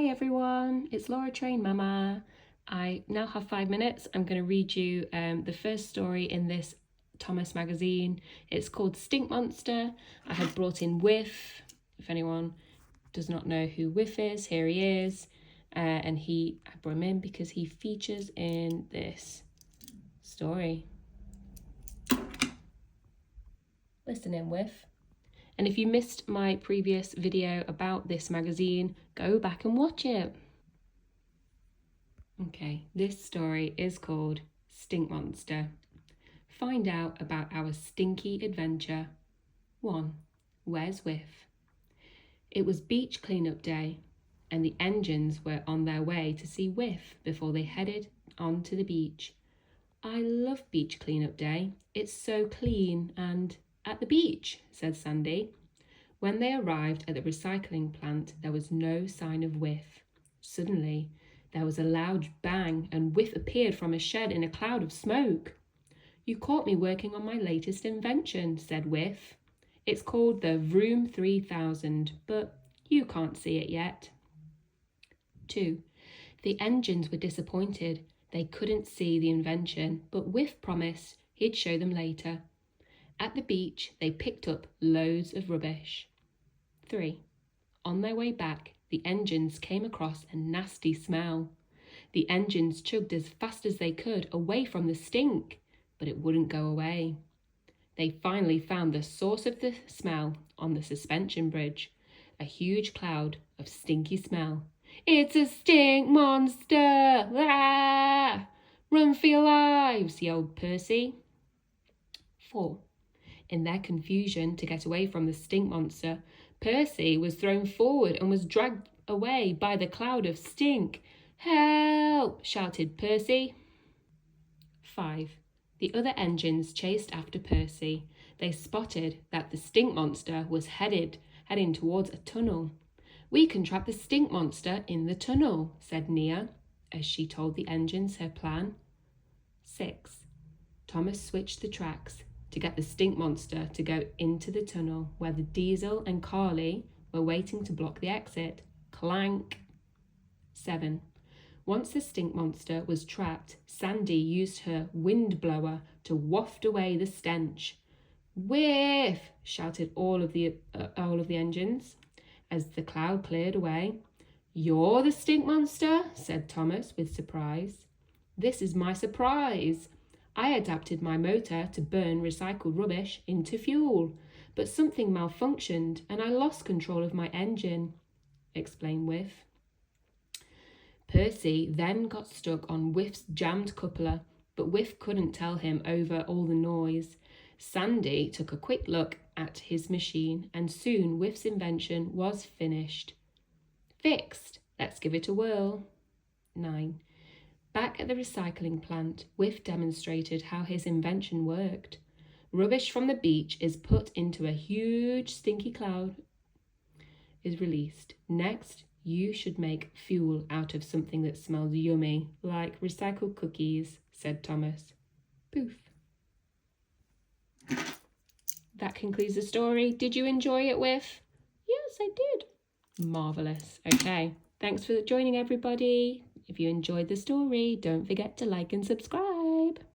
everyone, it's Laura Train Mama. I now have 5 minutes. I'm going to read you the first story in this Thomas magazine. It's called Stink Monster. I have brought in Whiff. If anyone does not know who Whiff is, here he is. I brought him in because he features in this story. Listen in, Whiff. And if you missed my previous video about this magazine, go back and watch it. Okay, this story is called Stink Monster. Find out about our stinky adventure. 1. Where's Whiff? It was beach cleanup day, and the engines were on their way to see Whiff before they headed onto the beach. I love beach cleanup day. It's so clean and at the beach, said Sandy. When they arrived at the recycling plant, there was no sign of Whiff. Suddenly, there was a loud bang and Whiff appeared from a shed in a cloud of smoke. You caught me working on my latest invention, said Whiff. It's called the Vroom 3000, but you can't see it yet. 2. The engines were disappointed. They couldn't see the invention, but Whiff promised he'd show them later. At the beach, they picked up loads of rubbish. 3. On their way back, the engines came across a nasty smell. The engines chugged as fast as they could away from the stink, but it wouldn't go away. They finally found the source of the smell on the suspension bridge, a huge cloud of stinky smell. It's a stink monster! Ah! Run for your lives, yelled Percy. 4. In their confusion to get away from the stink monster, Percy was thrown forward and was dragged away by the cloud of stink. Help! Shouted Percy. 5. The other engines chased after Percy. They spotted that the stink monster was heading towards a tunnel. We can trap the stink monster in the tunnel, said Nia, as she told the engines her plan. 6. Thomas switched the tracks to get the stink monster to go into the tunnel where the Diesel and Carly were waiting to block the exit. Clank! 7. Once the stink monster was trapped, Sandy used her wind blower to waft away the stench. Whiff! Shouted all of the engines as the cloud cleared away. You're the stink monster, said Thomas with surprise. This is my surprise. I adapted my motor to burn recycled rubbish into fuel, but something malfunctioned and I lost control of my engine, explained Whiff. Percy then got stuck on Whiff's jammed coupler, but Whiff couldn't tell him over all the noise. Sandy took a quick look at his machine and soon Whiff's invention was finished. Fixed. Let's give it a whirl. 9. Back at the recycling plant, Whiff demonstrated how his invention worked. Rubbish from the beach is put into a huge stinky cloud is released. Next, you should make fuel out of something that smells yummy, like recycled cookies, said Thomas. Poof. That concludes the story. Did you enjoy it, Whiff? Yes, I did. Marvellous. Okay, thanks for joining, everybody. If you enjoyed the story, don't forget to like and subscribe.